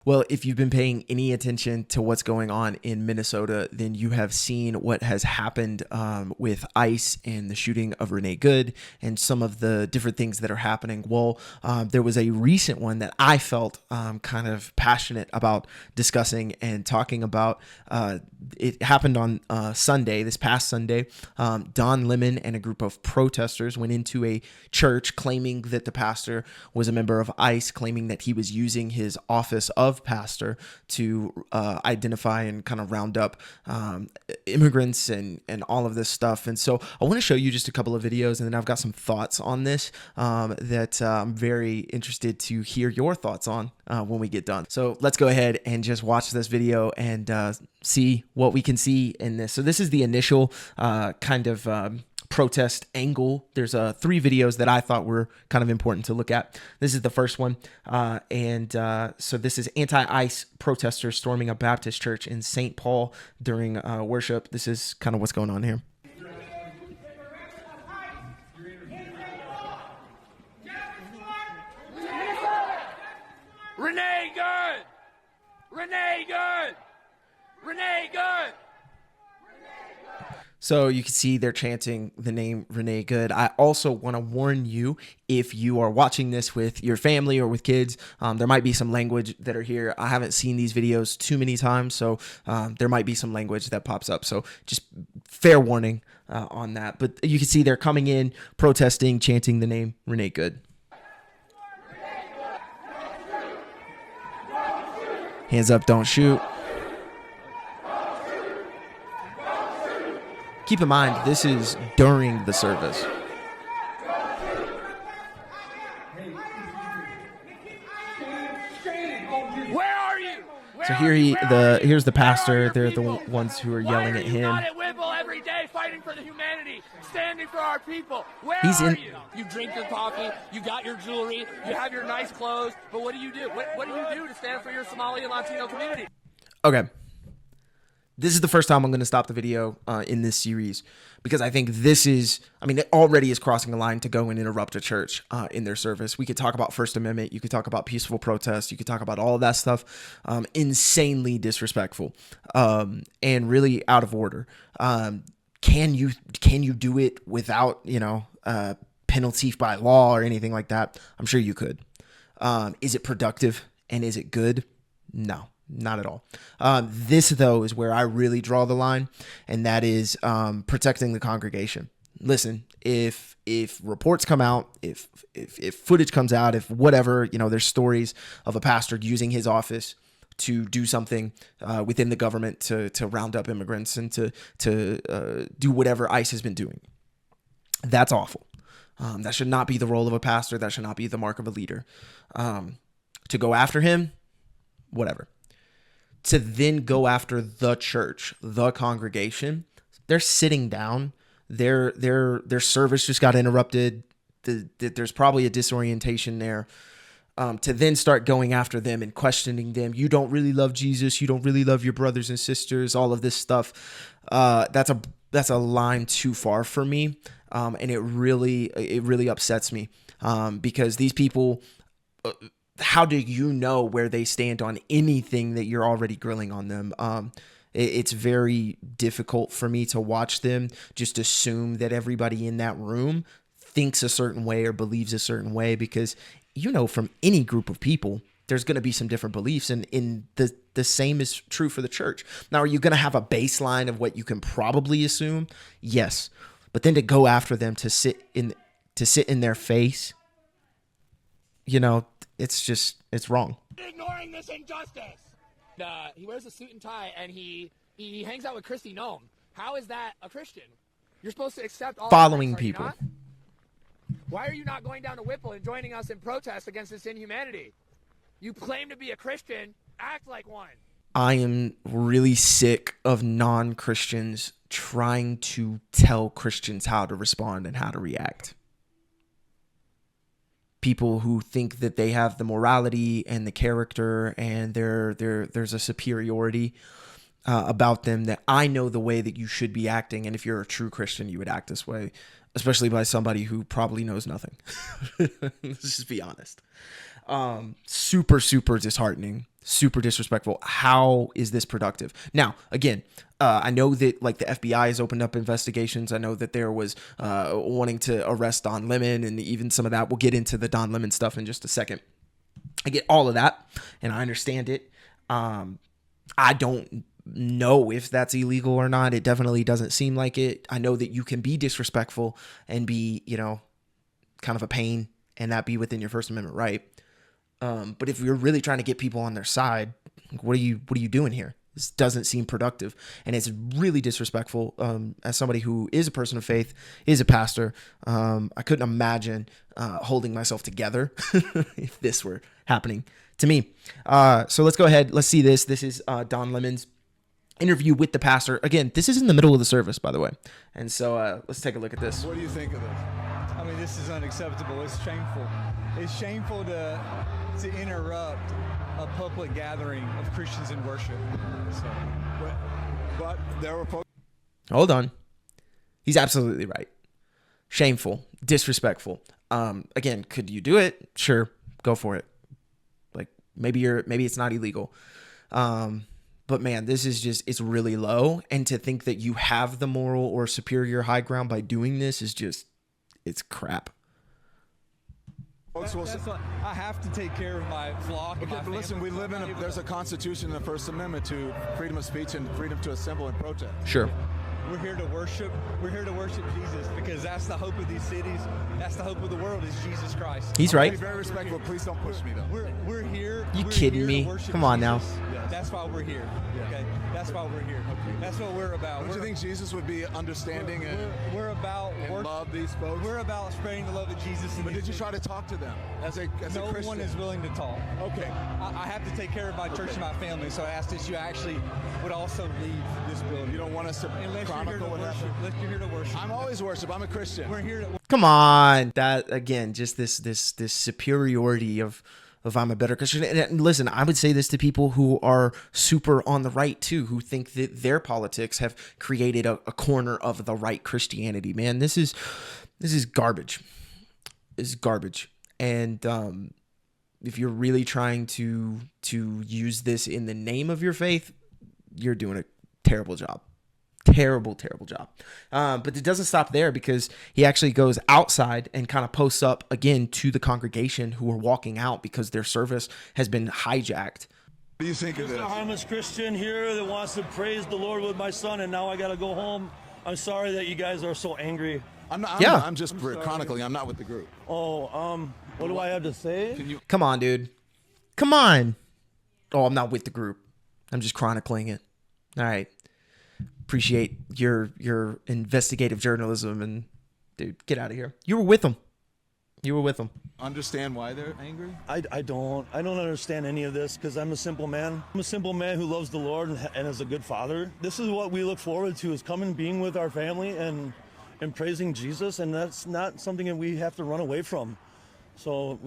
Well, if you've been paying any attention to what's going on in Minnesota, then you have seen what has happened with ICE and the shooting of Renee Good and some of the different things that are happening. Well, there was a recent one that I felt kind of passionate about discussing and talking about. It happened on Sunday, this past Sunday. Don Lemon and a group of protesters went into a church claiming that the pastor was a member of ICE, claiming that he was using his office of pastor to identify and kind of round up immigrants and all of this stuff. And so I want to show you just a couple of videos, and then I've got some thoughts on this that I'm very interested to hear your thoughts on when we get done. So let's go ahead and just watch this video and see what we can see in this. So this is the initial kind of protest angle. There's 3 videos that I thought were kind of important to look at. This is the first one. So this is anti-ICE protesters storming a Baptist church in St. Paul during worship. This is kind of what's going on here. Renee Good! Renee Good! Renee Good! So you can see they're chanting the name Renee Good. I also want to warn you, if you are watching this with your family or with kids, there might be some language that are here. I haven't seen these videos too many times, so there might be some language that pops up. So just fair warning on that. But you can see they're coming in, protesting, chanting the name Renee Good. Hands up, don't shoot. Keep in mind, this is during the service. Where are you? So here's the pastor. They're the ones who are yelling at him. Not at Whipple every day fighting for the humanity, standing for our people. Where He's are in- you? You drink your coffee, you got your jewelry, you have your nice clothes, but what do you do? What do you do to stand for your Somali and Latino community? Okay. This is the first time I'm going to stop the video in this series because I think it already is crossing a line to go and interrupt a church in their service. We could talk about First Amendment. You could talk about peaceful protest. You could talk about all of that stuff. Insanely disrespectful and really out of order. Can you do it without, penalty by law or anything like that? I'm sure you could. Is it productive and is it good? No. Not at all. This, though, is where I really draw the line, and that is protecting the congregation. Listen, if reports come out, if footage comes out, if whatever, there's stories of a pastor using his office to do something within the government to round up immigrants and to do whatever ICE has been doing. That's awful. That should not be the role of a pastor. That should not be the mark of a leader. To go after him, whatever. To then go after the church, the congregation, they're sitting down. Their service just got interrupted. There's probably a disorientation there. To then start going after them and questioning them. You don't really love Jesus. You don't really love your brothers and sisters. All of this stuff. That's a line too far for me. And it really upsets me because these people. How do you know where they stand on anything that you're already grilling on them? It's very difficult for me to watch them just assume that everybody in that room thinks a certain way or believes a certain way because, from any group of people, there's going to be some different beliefs, and the same is true for the church. Now, are you going to have a baseline of what you can probably assume? Yes. But then to go after them, to sit in their face, it's wrong. Ignoring this injustice. He wears a suit and tie, and he hangs out with Kristi Noem. How is that a Christian? You're supposed to accept all Following Christ, people. Why are you not going down to Whipple and joining us in protest against this inhumanity? You claim to be a Christian. Act like one. I am really sick of non-Christians trying to tell Christians how to respond and how to react. People who think that they have the morality and the character and there's a superiority about them, that I know the way that you should be acting. And if you're a true Christian, you would act this way, especially by somebody who probably knows nothing. Let's just be honest. Super, super disheartening, super disrespectful. How is this productive? Now, again, I know that like the FBI has opened up investigations. I know that there was wanting to arrest Don Lemon, and even some of that. We'll get into the Don Lemon stuff in just a second. I get all of that, and I understand it. I don't know if that's illegal or not. It definitely doesn't seem like it. I know that you can be disrespectful and be, kind of a pain, and that be within your First Amendment right. But if you're really trying to get people on their side, what are you doing here? This doesn't seem productive, and it's really disrespectful. As somebody who is a person of faith, is a pastor, I couldn't imagine holding myself together if this were happening to me. So let's go ahead. Let's see this. This is Don Lemon's interview with the pastor. Again, this is in the middle of the service, by the way. And so let's take a look at this. What do you think of this? I mean, this is unacceptable. It's shameful. It's shameful to interrupt a public gathering of Christians in worship. So, but there were folks. Hold on. He's absolutely right. Shameful, disrespectful. Again, could you do it? Sure, go for it. Like maybe it's not illegal. But man, this is just, it's really low. And to think that you have the moral or superior high ground by doing this is just, it's crap. that's what, I have to take care of my flock. Okay, but listen, we live in there's a constitution in the First Amendment to freedom of speech and freedom to assemble and protest. Sure. We're here to worship. We're here to worship Jesus because that's the hope of these cities. That's the hope of the world is Jesus Christ. He's I'm right. Be very respectful. Please don't push me though. We're here. You we're kidding here to me? worship Come on now. Jesus. Yes. That's why we're here. Okay, that's why we're here. That's what we're about. Don't you think Jesus would be understanding we're about and love these folks? We're about spreading the love of Jesus. But did you try to talk to them as a no Christian? one is willing to talk. Okay. I have to take care of my church and my family, so I asked that you actually would also leave this building. You don't want us to Unless chronicle what happened? Unless you're here to worship. I'm always worship. I'm a Christian. We're here to Come on. That again, just this superiority of I'm a better Christian. And listen, I would say this to people who are super on the right too, who think that their politics have created a corner of the right Christianity. Man, this is garbage. This is garbage. And if you're really trying to use this in the name of your faith, you're doing a terrible job. Terrible job. But it doesn't stop there, because he actually goes outside and kind of posts up again to the congregation who are walking out because their service has been hijacked. What do you think of Just this? a harmless Christian here that wants to praise the Lord with my son, and now I got to go home. I'm sorry that you guys are so angry. I'm not. Yeah. I'm just chronicling. I'm not with the group. Oh, what do I have to say? Come on, dude. Come on. Oh, I'm not with the group. I'm just chronicling it. All right. Appreciate your investigative journalism, and dude, get out of here. You were with them. Understand why they're angry? I don't understand any of this, because I'm a simple man. I'm a simple man who loves the Lord and is a good father. This is what we look forward to, is coming, being with our family and praising Jesus, and that's not something that we have to run away from. So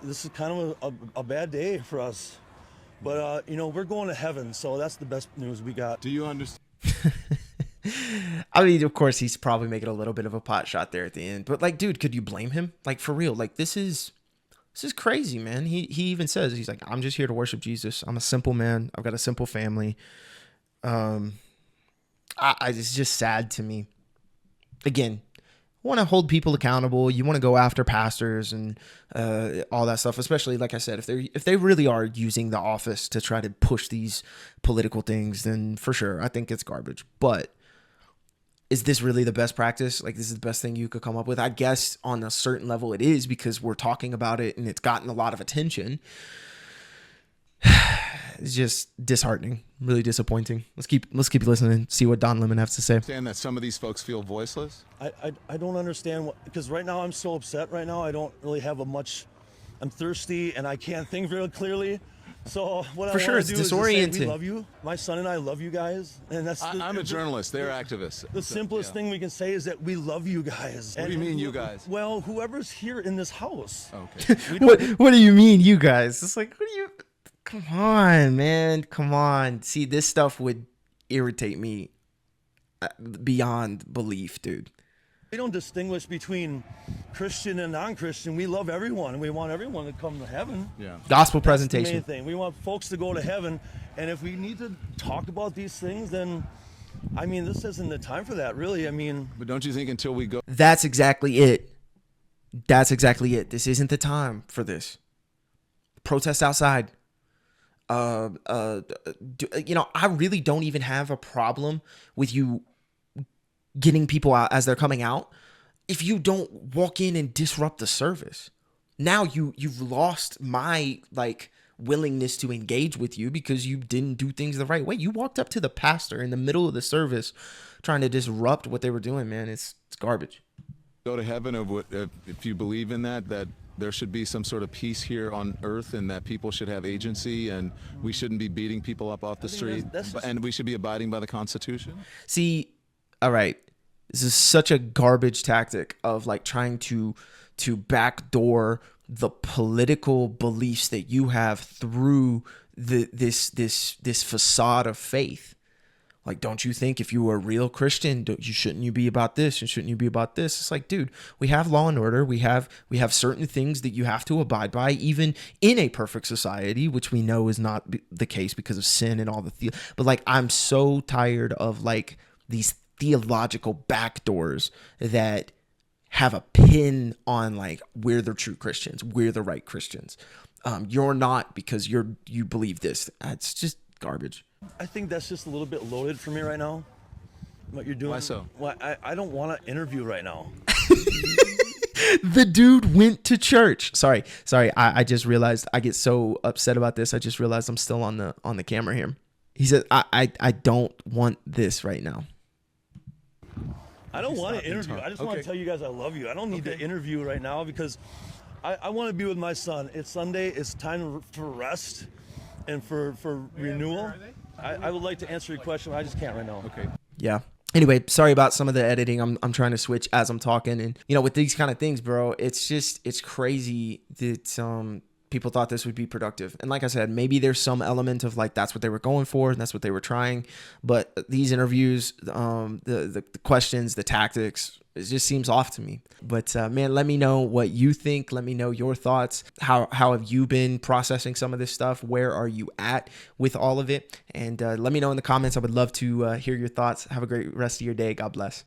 this is kind of a bad day for us. But, we're going to heaven, so that's the best news we got. Do you understand? I mean, of course, he's probably making a little bit of a pot shot there at the end. But, like, dude, could you blame him? Like, for real. Like, this is crazy, man. He even says, he's like, I'm just here to worship Jesus. I'm a simple man. I've got a simple family. It's just sad to me. Again, want to hold people accountable. You want to go after pastors and all that stuff, especially, like I said, if they really are using the office to try to push these political things, then for sure, I think it's garbage. But is this really the best practice? Like, this is the best thing you could come up with? I guess on a certain level it is, because we're talking about it and it's gotten a lot of attention. It's just disheartening, really disappointing. Let's keep listening, see what Don Lemon has to say. Understand that some of these folks feel voiceless? I don't understand because right now I'm so upset right now. I don't really have I'm thirsty and I can't think very clearly. So what For I sure, want it's to do is just say disorienting. we love you. My son and I love you guys. And that's I'm a journalist. They're activists. The simplest thing we can say is that we love you guys. What do you mean, you guys? Well, whoever's here in this house. Okay. What do you mean, you guys? It's like, what do you... Come on, man. Come on. See, this stuff would irritate me beyond belief, dude. We don't distinguish between Christian and non-Christian. We love everyone, and we want everyone to come to heaven. Yeah. Gospel That's the presentation. main thing. We want folks to go to heaven, and if we need to talk about these things, then, I mean, this isn't the time for that, really. I mean, But don't you think until we go That's exactly it. That's exactly it. This isn't the time for this. Protest outside. I really don't even have a problem with you getting people out as they're coming out if you don't walk in and disrupt the service. Now you've lost my willingness to engage with you because you didn't do things the right way. You walked up to the pastor in the middle of the service trying to disrupt what they were doing, man. It's garbage. go to heaven, if you believe in that there should be some sort of peace here on earth, and that people should have agency, and we shouldn't be beating people up off the street, that's just- and we should be abiding by the Constitution? See, all right. This is such a garbage tactic of trying to backdoor the political beliefs that you have through this facade of faith. Don't you think if you were a real Christian, shouldn't you be about this and shouldn't you be about this? It's dude, we have law and order. We have certain things that you have to abide by, even in a perfect society, which we know is not the case because of sin and all the but I'm so tired of these theological backdoors that have a pin on we're the true Christians, we're the right Christians. You're not because you believe this. It's just garbage. I think that's just a little bit loaded for me right now, what you're doing. Why so? Well, I don't want to interview right now. The dude went to church. Sorry. I just realized I get so upset about this. I just realized I'm still on the camera here. He said, I don't want this right now. I don't want to interview. talk. I just want Okay. to tell you guys I love you. I don't need to interview right now because I want to be with my son. It's Sunday. It's time for rest and for renewal. I would like to answer your question. I just can't right now. Okay. Yeah. Anyway, sorry about some of the editing. I'm trying to switch as I'm talking, and with these kind of things, bro, it's crazy that people thought this would be productive. And like I said, maybe there's some element of that's what they were going for and that's what they were trying. But these interviews, the questions, the tactics, it just seems off to me. But man, let me know what you think. Let me know your thoughts. How have you been processing some of this stuff? Where are you at with all of it? And let me know in the comments. I would love to hear your thoughts. Have a great rest of your day. God bless.